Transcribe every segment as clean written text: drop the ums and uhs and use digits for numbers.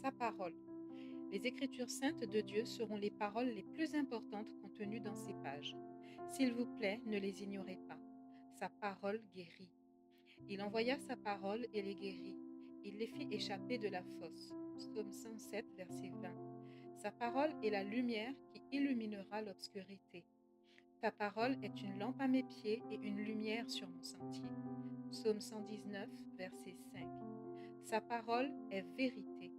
Sa parole. Les Écritures saintes de Dieu seront les paroles les plus importantes contenues dans ces pages. S'il vous plaît, ne les ignorez pas. Sa parole guérit. Il envoya sa parole et les guérit. Il les fit échapper de la fosse. Psaume 107, verset 20. Sa parole est la lumière qui illuminera l'obscurité. Ta parole est une lampe à mes pieds et une lumière sur mon sentier. Psaume 119, verset 5. Sa parole est vérité.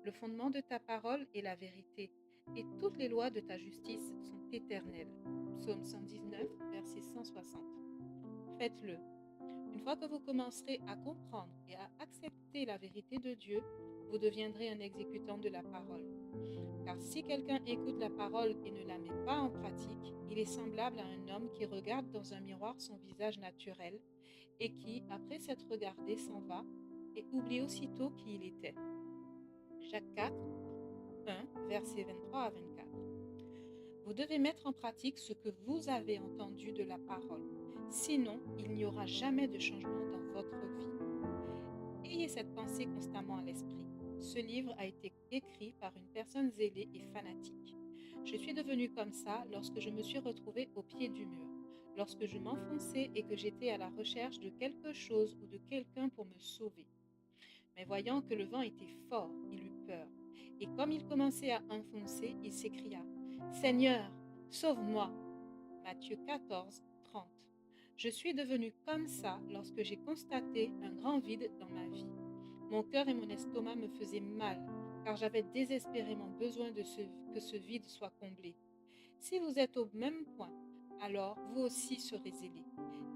Le fondement de ta parole est la vérité, et toutes les lois de ta justice sont éternelles. Psaume 119, verset 160. Faites-le. Une fois que vous commencerez à comprendre et à accepter la vérité de Dieu, vous deviendrez un exécutant de la parole. Car si quelqu'un écoute la parole et ne la met pas en pratique, il est semblable à un homme qui regarde dans un miroir son visage naturel et qui, après s'être regardé, s'en va et oublie aussitôt qui il était. Jacques 4, 1, versets 23 à 24. Vous devez mettre en pratique ce que vous avez entendu de la parole. Sinon, il n'y aura jamais de changement dans votre vie. Ayez cette pensée constamment à l'esprit. Ce livre a été écrit par une personne zélée et fanatique. Je suis devenue comme ça lorsque je me suis retrouvée au pied du mur, lorsque je m'enfonçais et que j'étais à la recherche de quelque chose ou de quelqu'un pour me sauver. Mais voyant que le vent était fort, il eut peur. Et comme il commençait à enfoncer, il s'écria, Seigneur, sauve-moi. Matthieu 14, 30. Je suis devenu comme ça lorsque j'ai constaté un grand vide dans ma vie. Mon cœur et mon estomac me faisaient mal, car j'avais désespérément besoin que ce vide soit comblé. Si vous êtes au même point, alors vous aussi serez zélés.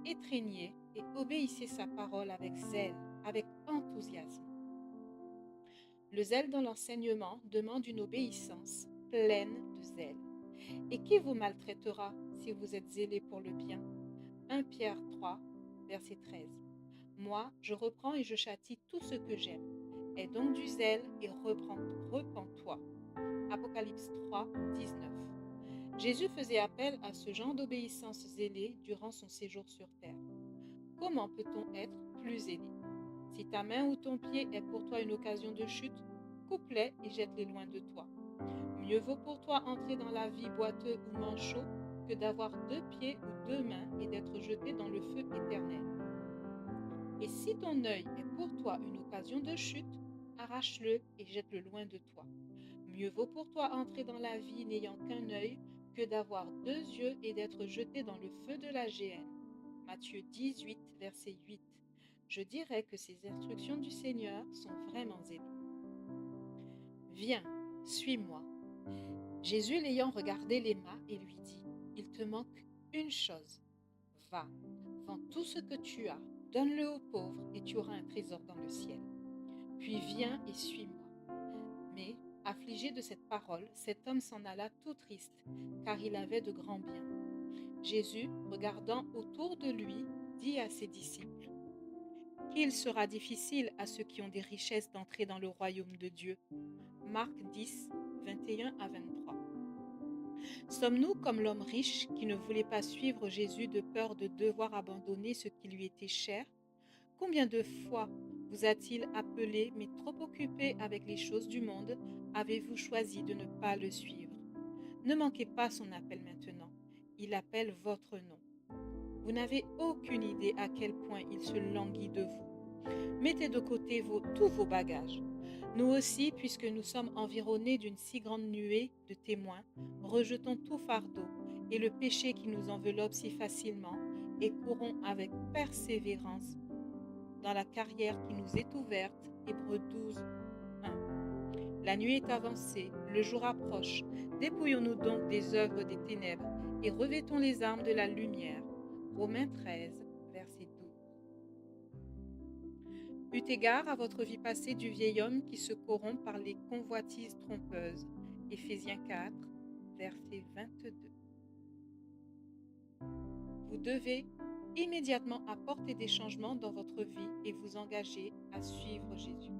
Étreignez et obéissez sa parole avec zèle, avec enthousiasme. Le zèle dans l'enseignement demande une obéissance pleine de zèle. Et qui vous maltraitera si vous êtes zélé pour le bien? 1 Pierre 3, verset 13. Moi, je reprends et je châtie tout ce que j'aime. Aie donc du zèle et repens-toi. Apocalypse 3, 19. Jésus faisait appel à ce genre d'obéissance zélée durant son séjour sur terre. Comment peut-on être plus zélé? Si ta main ou ton pied est pour toi une occasion de chute, coupe-les et jette-les loin de toi. Mieux vaut pour toi entrer dans la vie boiteux ou manchot que d'avoir deux pieds ou deux mains et d'être jeté dans le feu éternel. Et si ton œil est pour toi une occasion de chute, arrache-le et jette-le loin de toi. Mieux vaut pour toi entrer dans la vie n'ayant qu'un œil que d'avoir deux yeux et d'être jeté dans le feu de la géhenne. Matthieu 18, verset 8. Je dirais que ces instructions du Seigneur sont vraiment zélées. Viens, suis-moi. Jésus l'ayant regardé l'aima et lui dit, il te manque une chose. Va, vends tout ce que tu as, donne-le aux pauvres et tu auras un trésor dans le ciel. Puis viens et suis-moi. Mais, affligé de cette parole, cet homme s'en alla tout triste, car il avait de grands biens. Jésus, regardant autour de lui, dit à ses disciples, qu'il sera difficile à ceux qui ont des richesses d'entrer dans le royaume de Dieu. Marc 10, 21 à 23. Sommes-nous comme l'homme riche qui ne voulait pas suivre Jésus de peur de devoir abandonner ce qui lui était cher? Combien de fois vous a-t-il appelé, mais trop occupé avec les choses du monde, avez-vous choisi de ne pas le suivre? Ne manquez pas son appel maintenant. Il appelle votre nom. Vous n'avez aucune idée à quel point il se languit de vous. Mettez de côté tous vos bagages. Nous aussi, puisque nous sommes environnés d'une si grande nuée de témoins, rejetons tout fardeau et le péché qui nous enveloppe si facilement et courons avec persévérance dans la carrière qui nous est ouverte. Hébreux 12, 1. La nuit est avancée, le jour approche. Dépouillons-nous donc des œuvres des ténèbres et revêtons les armes de la lumière. Romains 13, verset 12. Eut égard à votre vie passée du vieil homme qui se corrompt par les convoitises trompeuses. Éphésiens 4, verset 22. Vous devez immédiatement apporter des changements dans votre vie et vous engager à suivre Jésus.